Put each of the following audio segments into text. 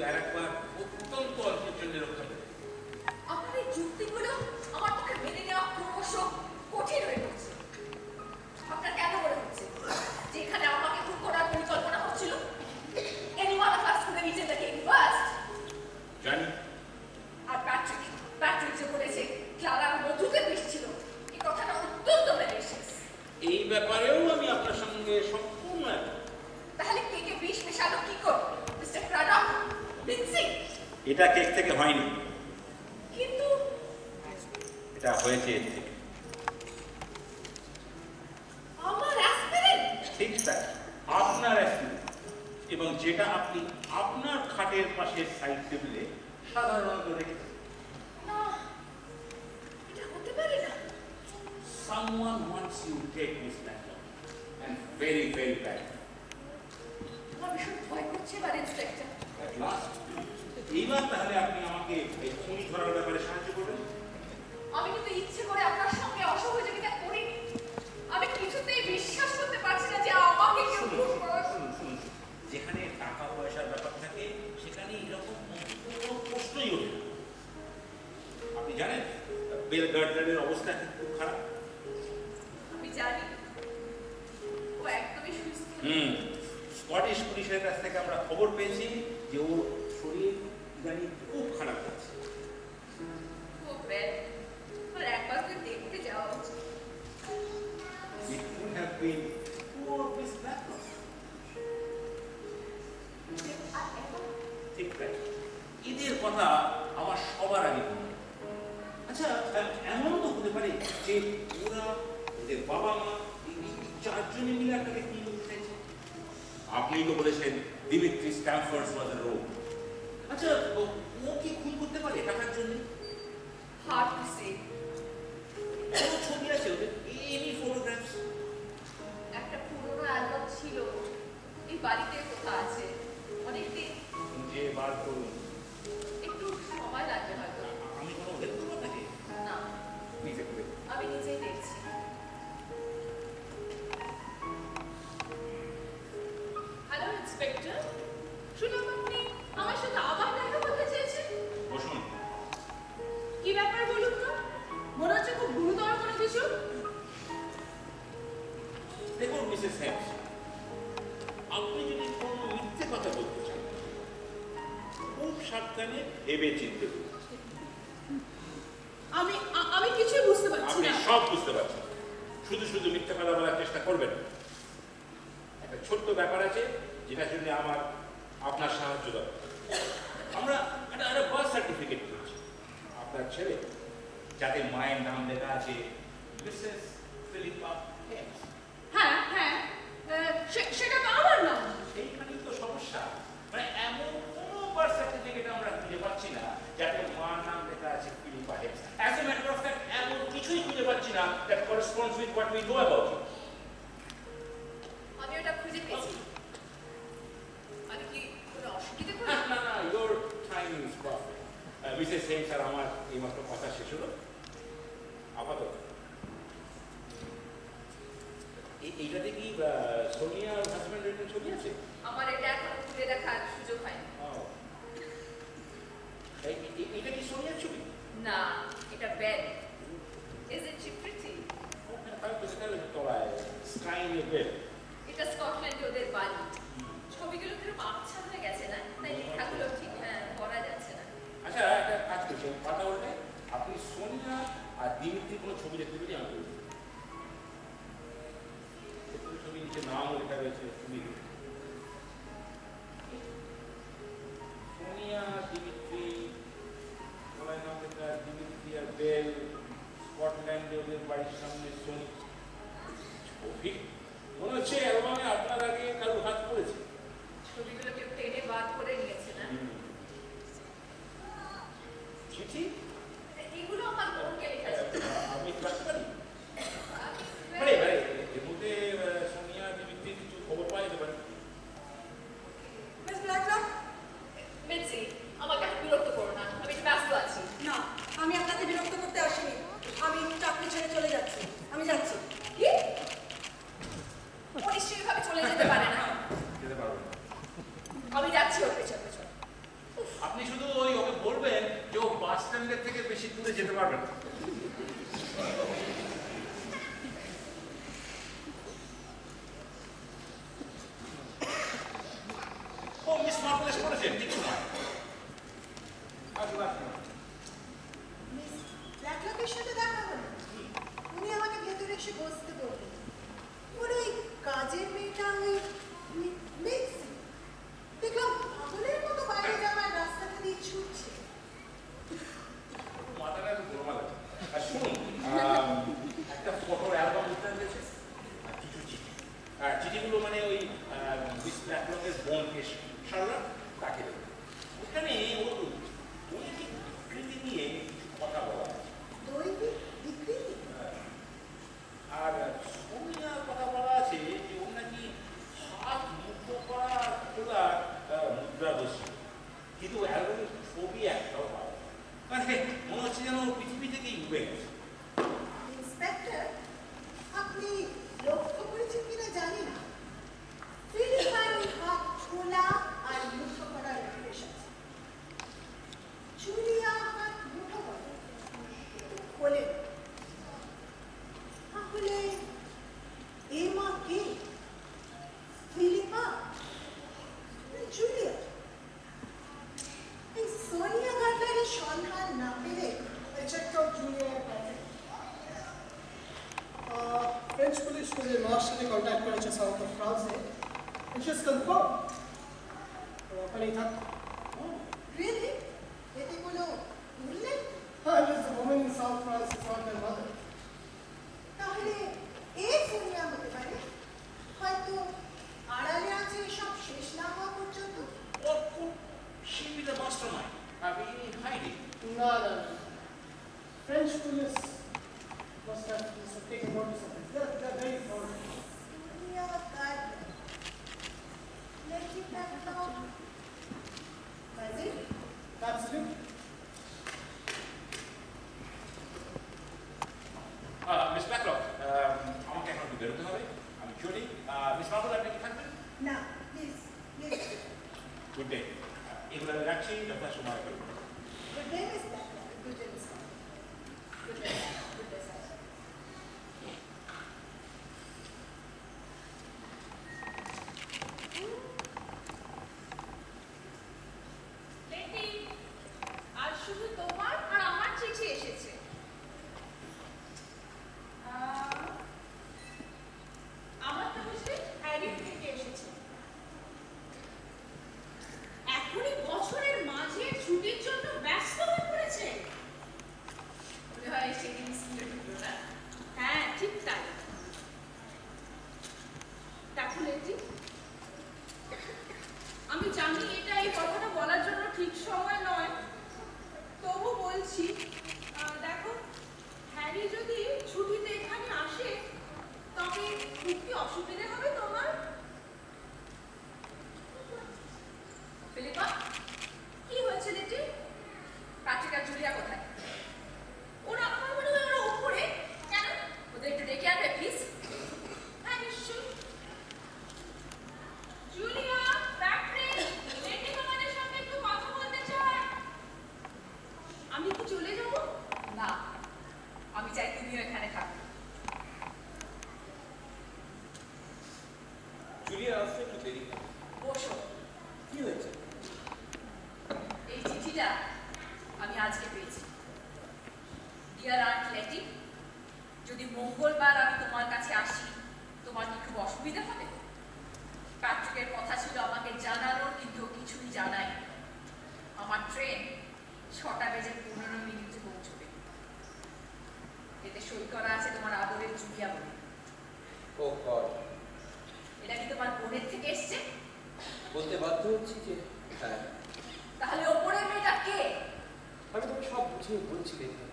আর একবার অত্যন্ত অল্পের জন্য রক্ষা পেতে। আপনার এই যুক্তিগুলো আমার পক্ষে মেনে নেওয়া ক্রমশ কঠিন হয়ে পড়ছে। আপনার কেন মনে হচ্ছে যেখানে আমাকে খুন করার পরিকল্পনা হচ্ছিল, anyone of us could have eaten the cake first? জানি। আর প্যাট্রিক যে বলেছে ক্লারার মধুতে বিষ ছিল, এই কথাটা অত্যন্ত ম্যালিশিয়াস। এই ব্যাপারেও আমি আপনার সঙ্গে সম্পূর্ণ একমত। তাহলে কেকে বিষ মেশালো কি করে মিস্টার ক্রাডক? লিন্ডসি, এটা কেক থেকে হয়নি, কিন্তু এটা হয়েছে এর থেকে। আমার অ্যাসপিরিন। ঠিক তাই, আপনার অ্যাসিড, এবং যেটা আপনি আপনার খাটের পাশের সাইড টেবিলে সাধারণত রেখেছেন। না, এটা হতে পারে না। Someone wants you to take this matter, and very, very bad. আমার ভীষণ ভয় করছে এবার ইন্সপেক্টর। At last, এইবার তাহলে আপনি আমাকে এই খুনি ধরার ব্যাপারে সাহায্য করবেন। আমি কিন্তু ইচ্ছে করে আপনার সঙ্গে অসহযোগিতা করিনি। আমি কিছুতেই বিশ্বাস করতে পারছি না যে আমাকে কেউ খুন করার। শুনুন, যেখানে টাকা পয়সার ব্যাপার থাকে সেখানে এরকম কোনো প্রশ্নই ওঠে না। আপনি জানেন বেল গার্ডনারের অবস্থা খুব খারাপ। আমি জানি ও একদমই সুস্থ। স্কটিশ পুলিশের কাছ থেকে আমরা খবর পেয়েছি যে ওর শরীর ইদানিং খুব খারাপ যাচ্ছে। খুব ব্যাড। আর একবার তো দেখতে যাওয়া উচিত। It could have been poor Miss Blacklock. আর এখন ঠিক তাই, ঈদের কথা আমার সবার আগে মনে হয়। আচ্ছা, এমনও তো হতে পারে যে ওরা, ওদের বাবা মা, এই চারজনে মিলে আপনাকে কি করতে চাইছে। আপনি তো বলেছেন দিমিত্রি স্ট্যামফোর্ড ওয়াজ এ রোগ। আচ্ছা, ও কি খুন করতে পারে টাকার জন্য? Hard to say. কোনো ছবি আছে ওদের, এনি ফটোগ্রাফস? একটা পুরনো অ্যালবাম ছিল এই বাড়িতে কোথা আছে, অনেকদিন। যে বার করুন, একটু সময় লাগবে হয়তো। আমি কোনো হেল্প করবো আপনাকে? না, নিজে করে। আমি নিজেই দেখছি। হ্যালো ইন্সপেক্টর, শুনলাম আপনি আমার সাথে আবার দেখা করতে চেয়েছেন। বসুন। কি ব্যাপার বলুন তো? মনে হচ্ছে খুব গুরুতর কোনো কিছু। দেখুন মিসেস হেমস, আপনি যদি কোনো মিথ্যে কথা বলতে চান খুব সাবধানে ভেবে চিনতে বলুন। আমি কিছুই বুঝতে পারছি আপনি না। সব বুঝতে পারছেন, শুধু শুধু মিথ্যে কথা বলার চেষ্টা করবেন না। একটা ছোট্ট ব্যাপার আছে যেটার জন্য আমার আপনার সাহায্য দরকার। আমরা একটা বার্থ সার্টিফিকেট করেছি আপনার ছেলে, যাতে মায়ের নাম লেখা আছে মিসেস ফিলিপা হেমস। হ্যাঁ হ্যাঁ, সেটা তো আমার নাম। সেইখানেই তো সমস্যা। মানে এমন কোনো বার্থ সার্টিফিকেট আমরা খুঁজে পাচ্ছি না যাতে মার নাম লেখা আছে Philippa Hames. As a matter of fact, এমন কিছুই খুঁজে পাচ্ছি না that corresponds with what we know about you. আমি ওটা খুঁজে পেয়েছি। আমি কি কোনো অসুবিধা করি? না না, your time is perfect. Mrs Hems আর আমার এইমাত্র কথা শেষ হলো। আপাতত এইটাতে কি সোনিয়া আর হাজব্যান্ডের কোনো ছবি আছে? আমার এটা এখনো খুলে দেখার সুযোগ হয়নি। এইটা কি সোনিয়ার ছবি? না, এটা বেল। Isn't she pretty? তলায় স্কাইনে বেল। এটা স্কটল্যান্ডে ওদের বাড়ি। ছবিগুলো কিরকম আচ্ছা হয়ে গেছে না, তাই লেখাগুলো ঠিক করা যাচ্ছে না। আচ্ছা, একটা কাজ করছি, কথা বলতে আপনি সোনিয়া আর দিমিত্রি কোনো ছবি দেখতে পেলে আমাকে বলুন। ছবি নিচে নামও লেখা রয়েছে, সোনিয়া দিমিত্রি, গলায় নাম লেখা দিমিত্রি আর বেল, স্কটল্যান্ডে ওদের বাড়ির সামনে সোনি। ছবি মনে হচ্ছে অ্যালবামে আপনার আগে কারোর হাত পড়েছে। ছবিগুলো কেউ টেনে বার করে নিয়েছে না? চিঠি? এগুলো আমার বোনকে লেখা ছিল। আমি রাখতে পারি? এর মধ্যে সোনিয়া দিমিত্রি কিছু খবর পাওয়া যেতে পারে। মিস ব্ল্যাকলক, মিন্সি, আমাকে আর বিরক্ত করো না, আমি একটু ব্যস্ত আছি। না, আমি আপনাকে বিরক্ত করতে আসিনি। আমি চাকরি ছেড়ে চলে যাচ্ছি। আমি যাচ্ছি। কি? ও নিশ্চয়ই ভাবে চলে যেতে পারে না। যেতে পারবো না। আমি যাচ্ছি ওর পেছন পেছন। আপনি শুধু ওকে বলবেন যে ও বাস স্ট্যান্ডের থেকে বেশি দূরে যেতে পারবে না। ও মিস মার্কেলেস করেছেন ঠিক সময়। আসুন আসুন। মিস ব্ল্যাকলকের সাথে দেখা হলো। উনি আমাকে ভেতরে এসে বসতে বললেন। ওর ওই কাজের মেয়েটা ওই মেক্সি। দেখলাম পাগলের মতো বাইরে যাওয়ার রাস্তাটা দিয়ে ছুটছে। মাথাটা একটু গোলমাল আছে। আর শুনুন, একটা ফটোর অ্যালবাম উদ্ধার হয়েছে আর কিছু চিঠি। আর চিঠিগুলো মানে ওই মিস ব্ল্যাকলকের বোনকে সারলা তাকে দেবে। ওখানে ওর দৈহিক বিকৃতি নিয়ে কথা বলা আছে। দৈহিক বিকৃতি? আর সোনিয়ার কথা বলা আছে যে ওর নাকি হাত মুক্ত করা খোলা মুদ্রা বসে, কিন্তু অ্যালবামের ছবি একটাও পাওয়া যায়। মানে মনে হচ্ছে যেন ও পৃথিবী থেকেই উবে গেছে। ইন্সপেক্টর, আপনি লক্ষ্য করেছেন কিনা জানি না, ফিলিপার ওই হাত খোলা আর মুঠো করার অভ্যেস আছে। জুলিয়া হাত মুঠো করে কিন্তু খোলে না। তাহলে এমা কে? ফিলিপা? জুলিয়া? এই সোনিয়া গার্ডলারের সন্ধান না পেলে I checked out Julia and Patrick. French police मुझे मार्शल कांटेक्ट करेছে साउथ ऑफ फ्रांस से and she has confirmed तो अपन ही था Really? এতে কোনো উল্লেখ? हाँ this the woman in South France is not their mother তাহলে এ সোনিয়া হতে পারে, হয়তো আড়ালে আছে এসব শেষ না হওয়া পর্যন্ত। Or could she be the mastermind? In hiding? no no no French police must have taken notice of this they're very thorough Sonia গার্ডলার, লেখি প্ল্যাটফর্ম, বাজে absolutely মিস ব্ল্যাকলক, আমাকে এখন একটু বেরোতে হবে, আমি চলি। মিস মার্কেল, আপনি কি থাকবেন? না, প্লিজ প্লিজ। Good day. এগুলো আমি রাখছি, আপনার সময় করবেন। Good day miss Blacklock. Good day miss Blacklock. Good day, good day sir. Letty, আজ শুধু তোমার আর আমার চিঠি এসেছে। আমার তো বুঝলি হ্যারির থেকে এসেছে। এখনই বছরের মাঝে ছুটির জন্য ব্যস্ত হয়ে পড়েছে। মনে হয় সেদিন স্কুলে ঢুকলো না। হ্যাঁ, ঠিক তাই। দেখো লেটি, আমি জানি এটা এই কথাটা বলার জন্য ঠিক সময় নয়, তবু বলছি। দেখো, হ্যারি যদি ছুটিতে এখানে আসে তবে খুব কি অসুবিধে হবে তোমার? ফিলিপা, কি হয়েছে লেটি? প্যাট্রিক আর জুলিয়া কোথায়? ওরা আমার মনে হয় ওরা উপরে। কেন? ওদের একটু ডেকে আনবে প্লিজ। হ্যাঁ, নিশ্চয়ই। জুলিয়া, প্যাট্রিক, লেটি তোমাদের সঙ্গে একটু কথা বলতে চায়। আমি কি চলে যাব? না, আমি চাই তুমিও এখানে থাকো। জুলিয়া আসতে একটু দেরি হবে। বসো। কি হয়েছে? এই চিঠিটা আমি আজকে পেয়েছি। ডিয়ার আন্ট লেটি, যদি মঙ্গলবার আমি তোমার কাছে আসি তোমার কি খুব অসুবিধা হবে? প্যাট্রিকের কথা ছিল আমাকে জানানোর, কিন্তু ও কিছুই জানায়। আমার ট্রেন 6:15 পৌঁছবে। এতে সই করা আছে তোমার আদরের জুলিয়া বলে। ও গড, এটা কি তোমার বোনের থেকে এসছে? বলতে বাধ্য হচ্ছি যে হ্যাঁ। তাহলে ওপরের মেয়েটা কে? আমি তোকে সব বুঝিয়ে বলছি রেখা।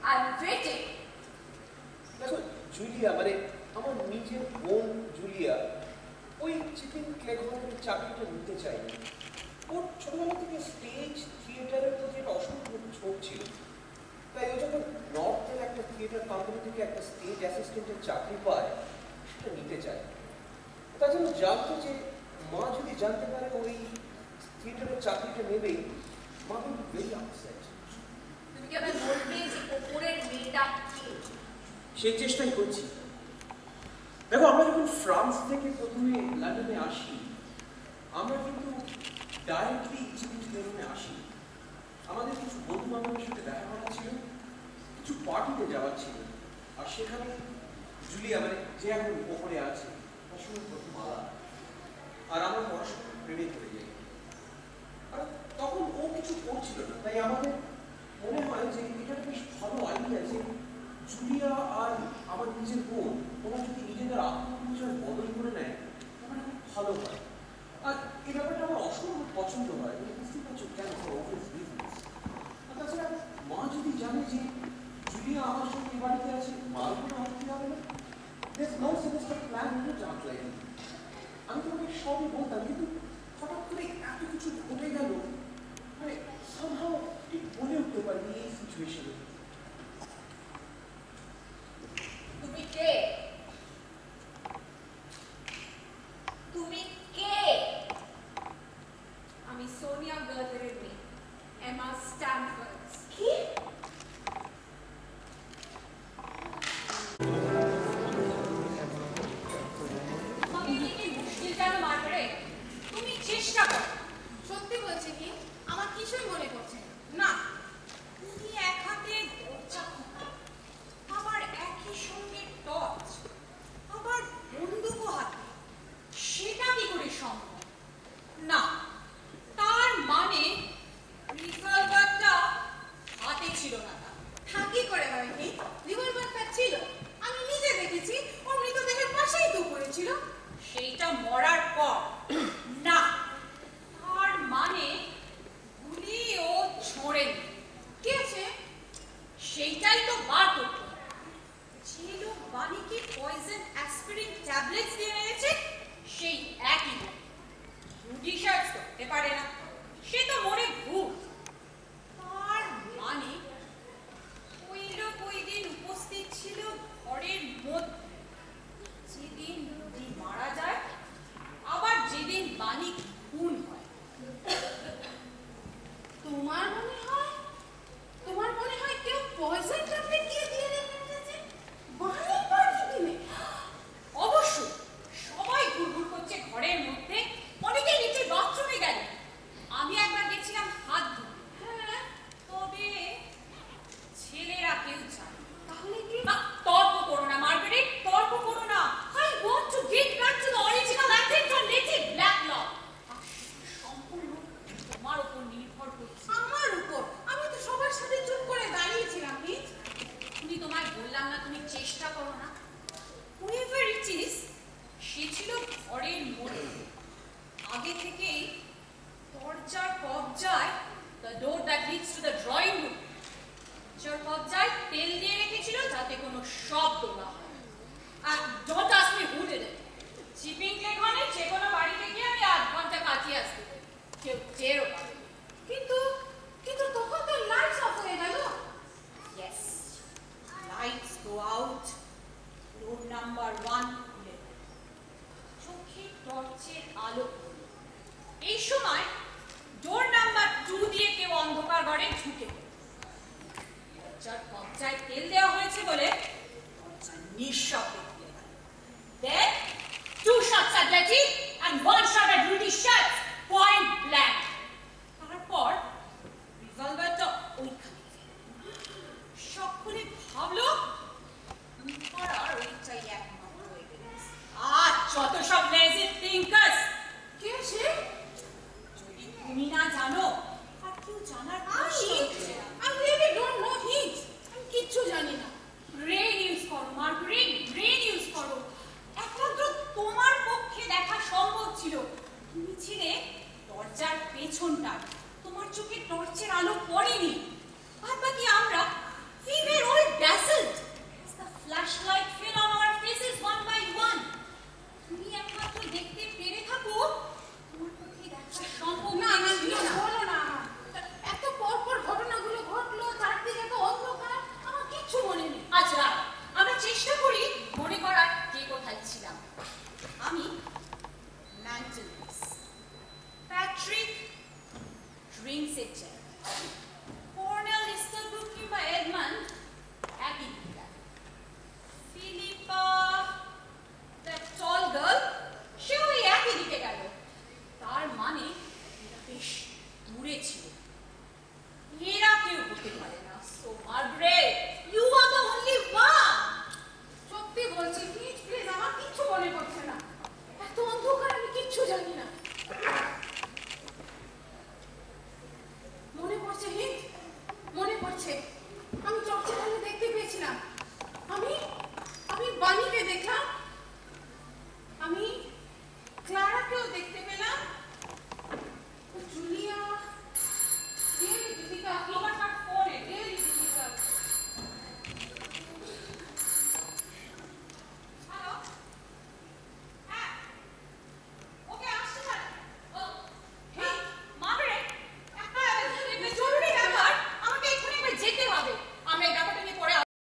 I am waiting. দেখো জুলিয়া মানে আমার নিজের বোন জুলিয়া ওই চিকেন ক্লেঘরের চাকরিটা নিতে চাইনি। ওর ছোটবেলা থেকে স্টেজ থিয়েটারের প্রতি একটা অসম্ভব ঝোঁক ছিল, তাই ও যখন নর্থের একটা থিয়েটার কোম্পানি থেকে একটা স্টেজ অ্যাসিস্ট্যান্টের চাকরি পায় সেটা নিতে চায়। তার জন্য জানতো যে মা যদি জানতে পারে ওই থিয়েটারের চাকরিটা নেবেই Mom will be very upset. তুমি কি আবার বলবে যে ওপরের মেয়েটা কে? সেই চেষ্টাই করছি। দেখো, আমরা যখন ফ্রান্স থেকে প্রথমে লন্ডনে আসি, আমরা কিন্তু ডাইরেক্টলি ইচিবিচি আসি। আমাদের কিছু বন্ধু বান্ধবের সাথে দেখা করা ছিল, কিছু পার্টিতে যাওয়ার ছিল, আর সেখানে জুলিয়া, মানে যে এখন ওপরে আছে, তার সঙ্গে প্রথম আলাপ, আর আমরা পড়াশোনা প্রেমে পড়ে যাই। আর তখন ও কিছু করছিল না, তাই আমাদের মনে হয় যে এটা বেশ ভালো আইডিয়া যে জুলিয়া আর আমার নিজের বোন ওরা যদি নিজেদের আত্মপরিচয় বদল করে নেয় তাহলে খুব ভালো হয়। আর এই ব্যাপারটা আমার অসম্ভব পছন্দ হয়, বুঝতে পারছো কেন? আর তাছাড়া মা যদি জানে যে জুলিয়া আমার সঙ্গে এই বাড়িতে আছে, মার কোনো আপত্তি হবে না। There's no sinister plan in it, Aunt Lady. আমি তোমাকে সবই বলতাম, কিন্তু হঠাৎ করে এত কিছু ঘটে গেল, মানে somehow ঠিক বলে উঠতে পারিনি এই সিচুয়েশনে। তুমি কে? তুমি কে? আমি সোনিয়া গার্ডারের মেয়ে, এমা স্ট্যামফোর্ডস। কি? আমি কি মুশকিল কেন মারবে? তুমি চেষ্টা করো। সত্যি বলছি কি, আমার কিছুই মনে পড়ছে না। তুমি এক হাতে দরজা খোলা, আবার একই সঙ্গে টর্চ, আবার বন্দুকও হাতে, সেটা কি করে সম্ভব? না, তার মানে রিভলভারটা হাতে ছিল না। তার কি করে হয় কি? রিভলভারটা ছিল, আমি নিজে দেখেছি, ও মৃতদেহের পাশেই তো পড়েছিল। সেইটা মরার পর। না, তার মানে গুলি ও ছোড়েনি। কে আছে? সেইটাই তো বার করতে হবে। যে লোক বাণীকে পয়জন অ্যাসপিরিন ট্যাবলেটস দিয়ে মেরেছে, সেই একই লোক। জুডিশিয়াস করতে পারে না, সে তো মরে ভূত। তার মানে ওই লোক ওই দিন উপস্থিত ছিল ঘরের মধ্যে, যেদিন রুডি মারা যায়, আবার যেদিন বাণী খুন হয়। তোমার মনে হয় কেউ পয়জন ট্যাবলেট দিয়ে রেখেছে বাড়ি বাড়ি দিনে? অবশ্যই, সবাই ঘুরঘুর করছে ঘরের মধ্যে, অনেকে নিচে বাথরুমে গেল। আমি একবার গেছিলাম হাত ধুতে। তবে ছেলেরা কেউ জানে। তাহলে কি? তর্ক করো না মার্গারেট, তর্ক করো না। I want to get back to the original Athens or native black law. সম্পূর্ণ তোমার উপর নির্ভর করছে। আমার উপর? আমি তো সবার সাথে চুপ করে দাঁড়িয়েছিলাম। প্লিজ, তুমি তোমায় বললাম না তুমি চেষ্টা করো না? Whoever it is, সে ছিল ঘরের মধ্যে। আগে থেকেই দরজার কবজায়, the door that leads to the drawing room, দরজার কবজায় তেল দিয়ে রেখেছিল যাতে কোনো শব্দ না হয়। আর don't ask me who did it. Chipping ক্লেগনে যে কোনো বাড়িতে গিয়ে আমি 8 ঘন্টা কাটিয়ে আসতে পারি, কেউ টেরও পাবে না। কিন্তু তখন তো লাইটস অফ হয়ে গেল। Yes, lights go out. Room number 111. চোখে টর্চের আলো পড়ল। এই সময় ডোর নাম্বার 2 দিয়ে কেউ অন্ধকার ঘরে ঢুকে পড়ল। দরজার কবজায় তেল দেওয়া হয়েছে বলে দরজা নিঃশব্দে খুলে গেল। Then 2 shots at Letty and 1 shot at Rudy Schatz, point blank. তারপর রিভলভারটা ওইখানে সকলে ভাবলো আর ওইটাই একমাত্র এভিডেন্স। আর যত সব লেজি থিঙ্কার্স। কে সে? যদি তুমি না জানো, আর কেউ জানার প্রশ্ন উঠছে না। I really don't know it. আমি কিচ্ছু জানি না। ব্রেন ইউজ করো মার্গারেট, ব্রেন ইউজ করো। একমাত্র তোমার পক্ষে দেখা সম্ভব ছিল। তুমি ছিলে দরজার পেছনটা, তোমার চোখে টর্চের আলো পড়েনি। আর বাকি আমরা, we were all dazzled as the flashlight fell on our faces one by one. তুমি একমাত্র দেখতে পেরে থাকো, তোমার পক্ষে দেখা সম্ভব না ছিল না। বলো না। এত পরপর ঘটনাগুলো ঘটলো, চারদিকে তো অন্ধকার, আমার কিচ্ছু মনে নেই। আচ্ছা, আমরা চেষ্টা করি মনে করার কে কোথায় ছিলাম। আমি ম্যান্টেলিস, প্যাট্রিক ড্রিঙ্কসের চেয়ার, বেশ দূরে ছিল।